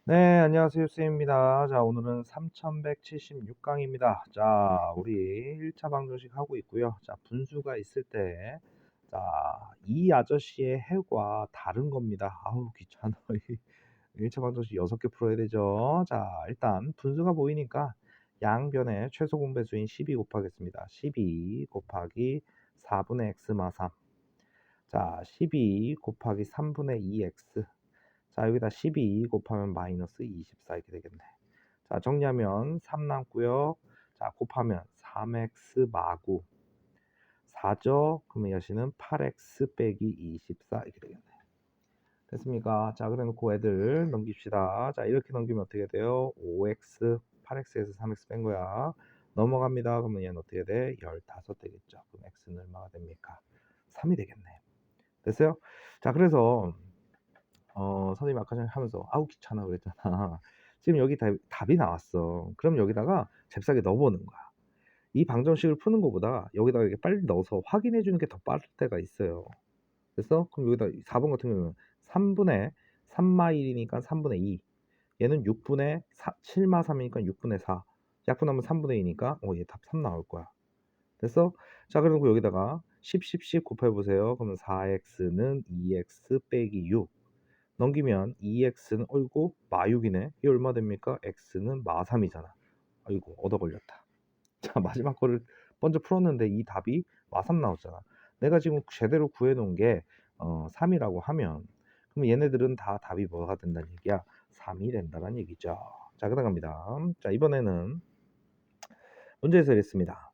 네, 안녕하세요. 쌤입니다. 자, 오늘은 3176강입니다. 자, 우리 1차 방정식 하고 있고요. 자, 분수가 있을 때, 자, 이 아저씨의 해과 다른 겁니다. 아우, 귀찮아. 1차 방정식 6개 풀어야 되죠. 자, 일단 분수가 보이니까 양변의 최소 공배수인 12 곱하겠습니다. 12 곱하기 4분의 x 마 3. 자, 12 곱하기 3분의 2x. 자, 여기다 12 곱하면 마이너스 24 이렇게 되겠네. 자, 정리하면 3 남고요. 자, 곱하면 3x 마구 4죠. 그러면 여시는 8x 빼기 24 이렇게 되겠네. 됐습니까? 자, 그래 놓고 애들 넘깁시다. 자, 이렇게 넘기면 어떻게 돼요? 5x, 8x에서 3x 뺀 거야. 넘어갑니다. 그러면 얘는 어떻게 돼? 15 되겠죠. 그럼 x는 얼마가 됩니까? 3이 되겠네. 됐어요? 자, 그래서 선생님이 아까 전에 하면서 아우 귀찮아 그랬잖아. 지금 여기 답이 나왔어. 그럼 여기다가 잽싸게 넣어보는 거야. 이 방정식을 푸는 것보다 여기다가 이렇게 빨리 넣어서 확인해 주는 게 더 빠를 때가 있어요. 그래서 그럼 여기다 4번 같은 경우는 3분의 3마 1이니까 3분의 2. 얘는 6분의 7마 3이니까 6분의 4. 약분하면 3분의 2니까 얘 답 3 나올 거야. 됐어? 자, 그리고 여기다가 10 곱해보세요. 그러면 4x는 2x 빼기 6. 넘기면 2x는 어이구 마6이네. 이게 얼마 됩니까? x는 마3이잖아. 아이고 얻어 걸렸다. 자, 마지막 거를 먼저 풀었는데 이 답이 마3 나왔잖아. 내가 지금 제대로 구해놓은 게 3이라고 하면 그럼 얘네들은 다 답이 뭐가 된다는 얘기야? 3이 된다는 얘기죠. 자, 그다음 갑니다. 자, 이번에는 문제에서 이랬습니다.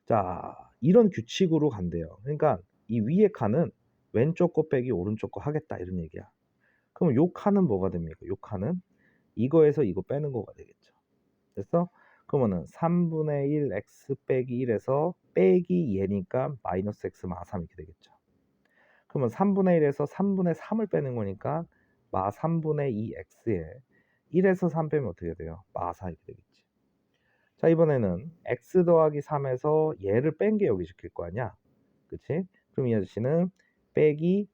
자, 이런 규칙으로 간대요. 그러니까 이 위에 칸은 왼쪽 거 빼기 오른쪽 거 하겠다 이런 얘기야. 그럼 요 칸은 뭐가 됩니까? 요 칸은 이거에서 이거 빼는 거가 되겠죠. 됐어? 그러면은 3분의 1 x 빼기 1에서 빼기 얘니까 마이너스 x 마 3 이렇게 되겠죠. 그러면 3분의 1에서 3분의 3을 빼는 거니까 마 3분의 2 x에 1에서 3 빼면 어떻게 돼요? 마 4 이렇게 되겠지. 자, 이번에는 x 더하기 3에서 얘를 뺀 게 여기 적힐 거 아니야? 그치? 그럼 이 아저씨는 빼기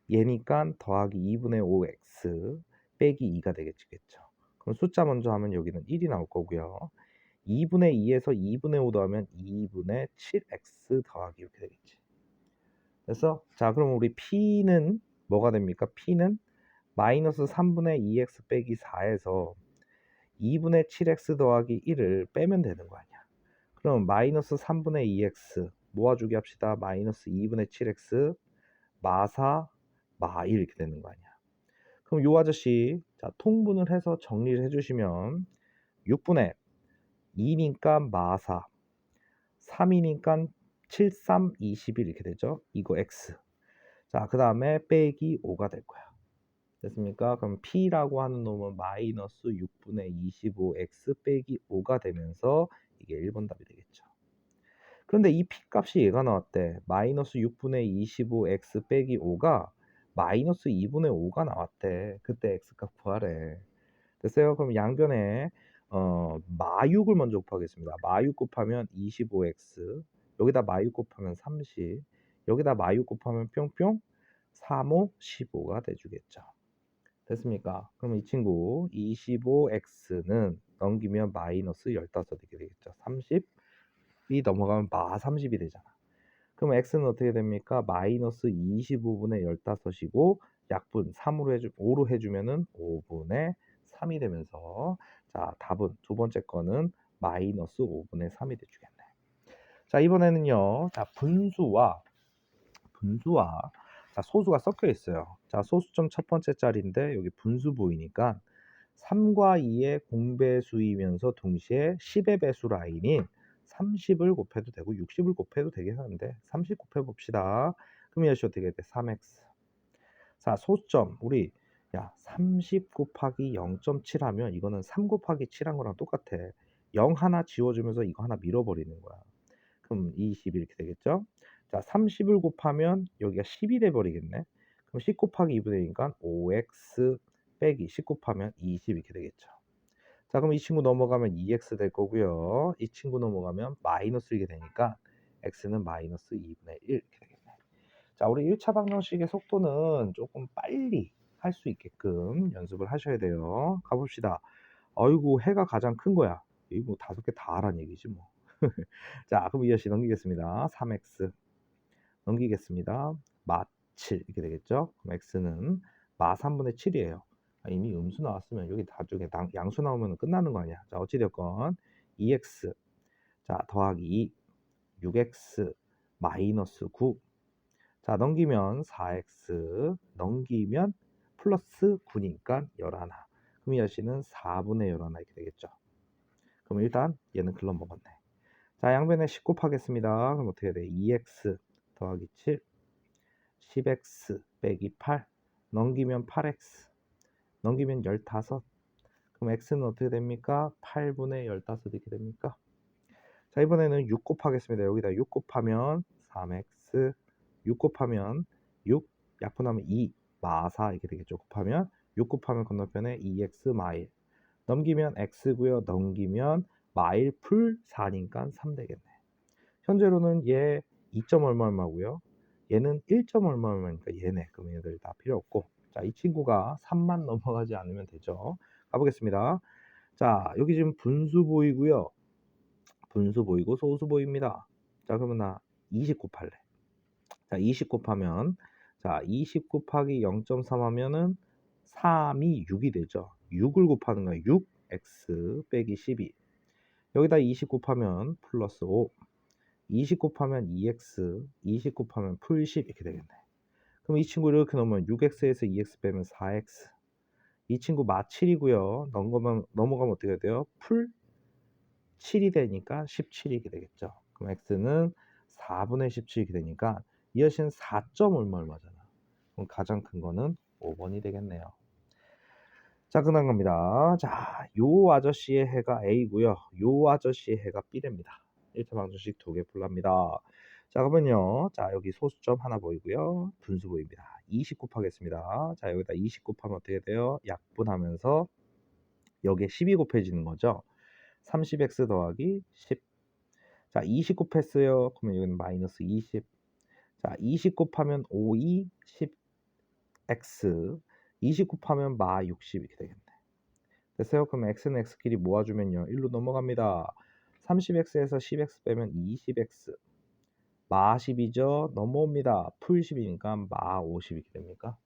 얘니까 더하기 2분의 5x 빼기 2가 되겠죠. 그럼 숫자 먼저 하면 여기는 1이 나올 거고요. 2분의 2에서 2분의 5 더하면 2분의 7x 더하기 이렇게 되겠지. 됐어? 자, 그럼 우리 p는 뭐가 됩니까? p는 마이너스 3분의 2x 빼기 4에서 2분의 7x 더하기 1을 빼면 되는 거 아니야. 그럼 마이너스 3분의 2x 모아주기 합시다. 마이너스 2분의 7x 마4 마1 이렇게 되는 거 아니야. 그럼 요 아저씨 자 통분을 해서 정리를 해주시면 6분의 2니까 마4 3이니까 7, 3, 21 이렇게 되죠. 이거 x. 자, 그 다음에 빼기 5가 될 거야. 됐습니까? 그럼 p라고 하는 놈은 마이너스 6분의 25x 빼기 5가 되면서 이게 1번 답이 되겠죠. 그런데 이 p 값이 얘가 나왔대. 마이너스 6분의 25x 빼기 5가 마이너스 2분의 5가 나왔대. 그때 x값 구하래. 됐어요? 그럼 양변에 마6을 먼저 곱하겠습니다. 마6 곱하면 25x 여기다 마6 곱하면 30 여기다 마6 곱하면 뿅뿅 3, 5, 15가 돼주겠죠. 됐습니까? 그럼 이 친구 25x는 넘기면 마이너스 15 이렇게 되겠죠. 30이 넘어가면 마 30이 되잖아. 그럼 x는 어떻게 됩니까? 마이너스 25분의 15이고 약분 5로 해주면은 5분의 3이 되면서 자 답은 두 번째 거는 마이너스 5분의 3이 돼주겠네. 자, 이번에는요. 자, 분수와 자, 소수가 섞여 있어요. 자, 소수점 첫 번째 자리인데 여기 분수 보이니까 3과 2의 공배수이면서 동시에 10의 배수 라인인 30을 곱해도 되고 60을 곱해도 되긴 하는데 30 곱해봅시다. 그럼 이것이 어떻게 돼? 3x. 자, 소수점 우리 30 곱하기 0.7 하면 이거는 3 곱하기 7한 거랑 똑같아. 0 하나 지워주면서 이거 하나 밀어버리는 거야. 그럼 20 이렇게 되겠죠? 자, 30을 곱하면 여기가 10이 돼버리겠네. 그럼 10 곱하기 2분의 2니까 5x 빼기 10 곱하면 20 이렇게 되겠죠. 자, 그럼 이 친구 넘어가면 2x 될 거고요. 이 친구 넘어가면 마이너스 이게 되니까 x는 마이너스 2분의 1 이렇게 되겠네. 자, 우리 1차 방정식의 속도는 조금 빨리 할 수 있게끔 연습을 하셔야 돼요. 가봅시다. 어이구, 해가 가장 큰 거야. 이거 뭐 5개 다 하란 얘기지 뭐. 자, 그럼 이 아저씨 넘기겠습니다. 3x 넘기겠습니다. 마 7 이렇게 되겠죠. 그럼 x는 마 3분의 7이에요. 이미 음수 나왔으면 여기 나중에 양수 나오면 끝나는 거 아니야. 자, 어찌됐건 2x 자 더하기 2 6x 마이너스 9 자 넘기면 4x 넘기면 플러스 9니까 11 그럼 이 아저씨는 4분의 11 이렇게 되겠죠. 그럼 일단 얘는 글러 먹었네. 자 양변에 10 곱하겠습니다. 그럼 어떻게 돼? 2x 더하기 7 10x 빼기 8 넘기면 8x 넘기면 15 그럼 x는 어떻게 됩니까? 8분의 15 이렇게 됩니까? 자 이번에는 6 곱하겠습니다. 여기다 6 곱하면 3x 6 곱하면 6 약분하면 2 마4 이렇게 되겠죠. 곱하면 6 곱하면 건너편에 2x 마일 넘기면 x고요. 넘기면 마일 풀 4니까 3 되겠네. 현재로는 얘 2점 얼마 얼마고요. 얘는 1점 얼마 얼마니까 얘네. 그럼 얘들 다 필요 없고 자 이 친구가 3만 넘어가지 않으면 되죠. 가보겠습니다. 자 여기 지금 분수 보이고요. 분수 보이고 소수 보입니다. 자 그러면 나 20 곱할래. 자 20 곱하면 자 20 곱하기 0.3 하면은 3이 6이 되죠. 6을 곱하는 거야. 6x 빼기 12 여기다 20 곱하면 플러스 5 20 곱하면 2x 20 곱하면 풀 10 이렇게 되겠네. 그럼 이 친구 이렇게 넣으면 6x에서 2x 빼면 4x 이 친구 마 7이고요. 넘어가면 어떻게 돼요? 풀 7이 되니까 17이 이렇게 되겠죠. 그럼 x는 4분의 17 이렇게 되니까 이 아저씨는 4점 얼마 얼마잖아. 그럼 가장 큰 거는 5번이 되겠네요. 자, 끝난 겁니다. 자, 요 아저씨의 해가 A고요. 요 아저씨의 해가 B랍니다. 1차 방정식 2개 풀랍니다. 자, 그러면요. 자, 여기 소수점 하나 보이고요. 분수 보입니다. 20 곱하겠습니다. 자, 여기다 20 곱하면 어떻게 돼요? 약분하면서 여기에 12 곱해지는 거죠. 30x 더하기 10. 자, 20 곱했어요. 그러면 여기는 마이너스 20. 자, 20 곱하면 5, 2, 10x. 20 곱하면 마 60 이렇게 되겠네. 됐어요? 그럼 x는 x끼리 모아주면요. 1로 넘어갑니다. 30x에서 10x 빼면 20x. 마 10이죠? 넘어옵니다. 풀 10이니까 마 50 이렇게 됩니까?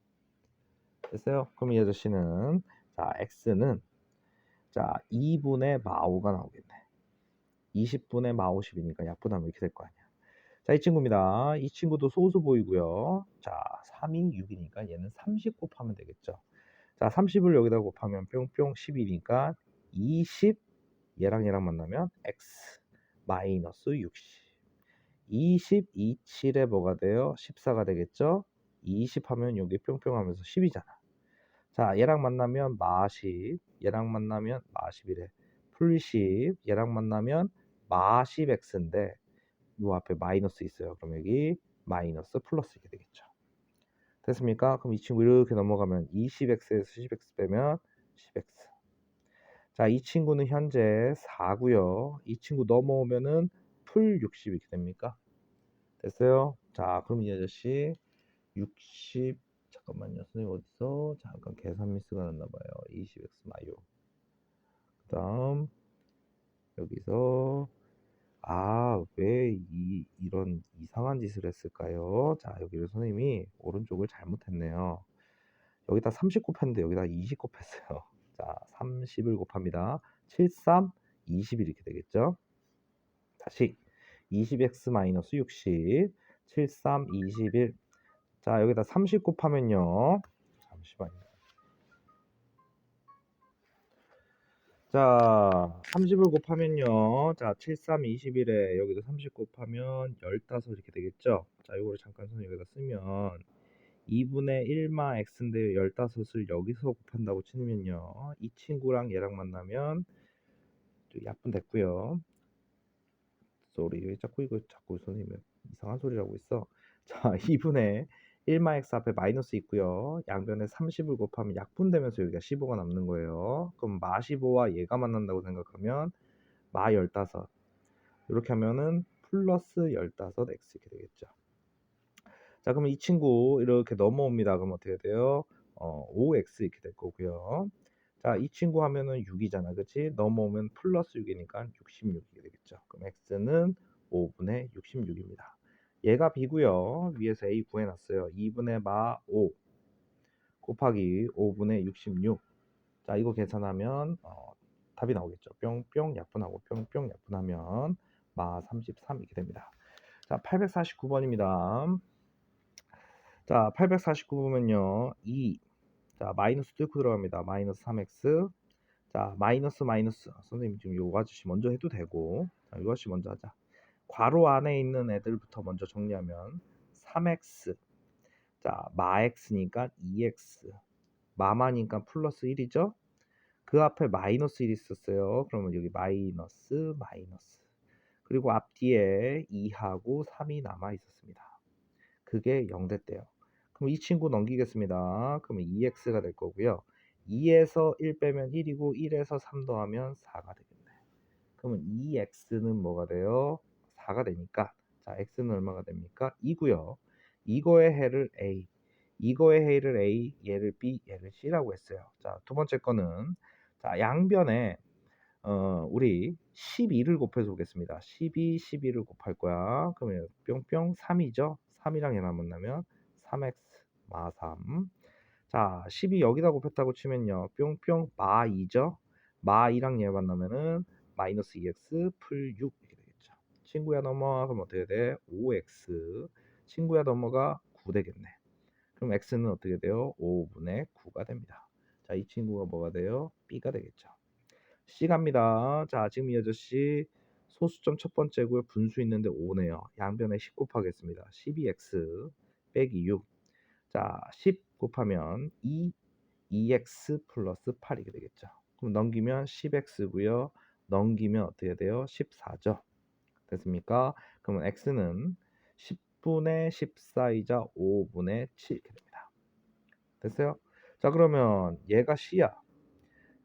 됐어요? 그럼 이 아저씨는 자, x는 자, 2분의 마 5가 나오겠네. 20분의 마 50이니까 약분하면 이렇게 될 거 아니야. 자, 이 친구입니다. 이 친구도 소수 보이고요. 자, 3이 6이니까 얘는 30 곱하면 되겠죠. 자, 30을 여기다 곱하면 뿅뿅 10이니까 20 얘랑 얘랑 만나면 x 마이너스 60 20, 27에 뭐가 돼요? 14가 되겠죠? 20 하면 여기 뿅뿅 하면서 10이잖아. 자, 얘랑 만나면 마10 얘랑 만나면 마11에 풀 10 얘랑 만나면 마10x인데 요 앞에 마이너스 있어요. 그럼 여기 마이너스 플러스 이게 되겠죠. 됐습니까? 그럼 이 친구 이렇게 넘어가면 20x에서 10x 빼면 10x. 자, 이 친구는 현재 4고요. 이 친구 넘어오면은 풀 60 이렇게 됩니까? 됐어요? 자, 그럼 이 아저씨 60 잠깐만요. 선생님 어디서 잠깐 계산 미스가 났나 봐요. 20x 마요. 그다음 여기서 왜 이런 이상한 짓을 했을까요? 자, 여기를 선생님이 오른쪽을 잘못했네요. 여기다 30 곱했는데 여기다 20 곱했어요. 자, 30을 곱합니다. 7, 3, 20 이렇게 되겠죠? 다시 20x-60 7, 3, 21 자, 여기다 30 곱하면요. 잠시만요. 자, 30을 곱하면요. 자, 7, 3, 21에 여기다 30 곱하면 15 이렇게 되겠죠? 자, 이거를 잠깐 선생님 여기다 쓰면 2분의 1마 x인데 15을 여기서 곱한다고 치면요. 이 친구랑 얘랑 만나면 약분 됐고요. 쏘리 왜 자꾸 선생님 이상한 소리라고 있어. 자 2분의 1마 x 앞에 마이너스 있고요. 양변에 30을 곱하면 약분되면서 여기가 15가 남는 거예요. 그럼 마 15와 얘가 만난다고 생각하면 마 15 이렇게 하면은 플러스 15x 이렇게 되겠죠. 자 그럼 이 친구 이렇게 넘어옵니다. 그럼 어떻게 돼요? 5x 이렇게 될 거고요. 자, 이 친구 하면은 6이잖아. 그치? 넘어오면 플러스 6이니까 66이 되겠죠. 그럼 x는 5분의 66입니다. 얘가 b고요. 위에서 a 구해놨어요. 2분의 마 5 곱하기 5분의 66. 자, 이거 계산하면 답이 나오겠죠. 뿅뿅 약분하고 뿅뿅 약분하면 마 33 이렇게 됩니다. 자, 849번입니다. 자, 849 보면요. 2. 자, 마이너스 뚫고 들어갑니다. 마이너스 3x. 자, 마이너스 마이너스. 선생님 지금 요거 아저씨 먼저 해도 되고. 자, 요 아저씨 먼저 하자. 괄호 안에 있는 애들부터 먼저 정리하면 3x. 자, 마 x니까 2x. 마마니까 플러스 1이죠. 그 앞에 마이너스 1이 있었어요. 그러면 여기 마이너스 마이너스. 그리고 앞뒤에 2하고 3이 남아 있었습니다. 그게 0 됐대요. 그럼 이 친구 넘기겠습니다. 그러면 2x가 될 거고요. 2에서 1 빼면 1이고 1에서 3 더하면 4가 되겠네. 그러면 2x는 뭐가 돼요? 4가 되니까 자, x는 얼마가 됩니까? 2고요. 이거의 해를 a, 이거의 해를 a, 얘를 b, 얘를 c라고 했어요. 자, 두 번째 거는 자, 양변에 우리 12를 곱해서 보겠습니다. 12, 12를 곱할 거야. 그러면 뿅뿅 3이죠. 3이랑 얘 남았나면 3x 마 3. 자, 12 여기다 곱했다고 치면요. 뿅뿅 마 2죠. 마 2랑 얘 만나면은 마이너스 2x 풀 6 이렇게 되겠죠. 친구야 넘어가 그럼 어떻게 돼? 5x. 친구야 넘어가 9 되겠네. 그럼 x는 어떻게 돼요? 5분의 9가 됩니다. 자, 이 친구가 뭐가 돼요? b가 되겠죠. C 갑니다. 자, 지금 이 아저씨 소수점 첫 번째고요. 분수 있는데 5네요. 양변에 10 곱하겠습니다. 12x 빼기 6. 자, 10 곱하면 2x 플러스 8이게 되겠죠. 그럼 넘기면 10x고요. 넘기면 어떻게 돼요? 14죠. 됐습니까? 그러면 x는 10분의 14이자 5분의 7 이렇게 됩니다. 됐어요? 자, 그러면 얘가 C야.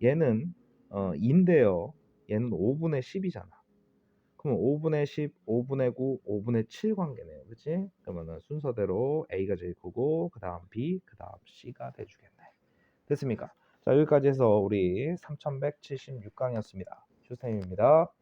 얘는 2인데요. 얘는 5분의 10이잖아. 그럼 5분의 10, 5분의 9, 5분의 7 관계네요. 그치? 그러면은 순서대로 A가 제일 크고 그 다음 B, 그 다음 C가 돼주겠네. 됐습니까? 자, 여기까지 해서 우리 3176강이었습니다. 슈쌤입니다.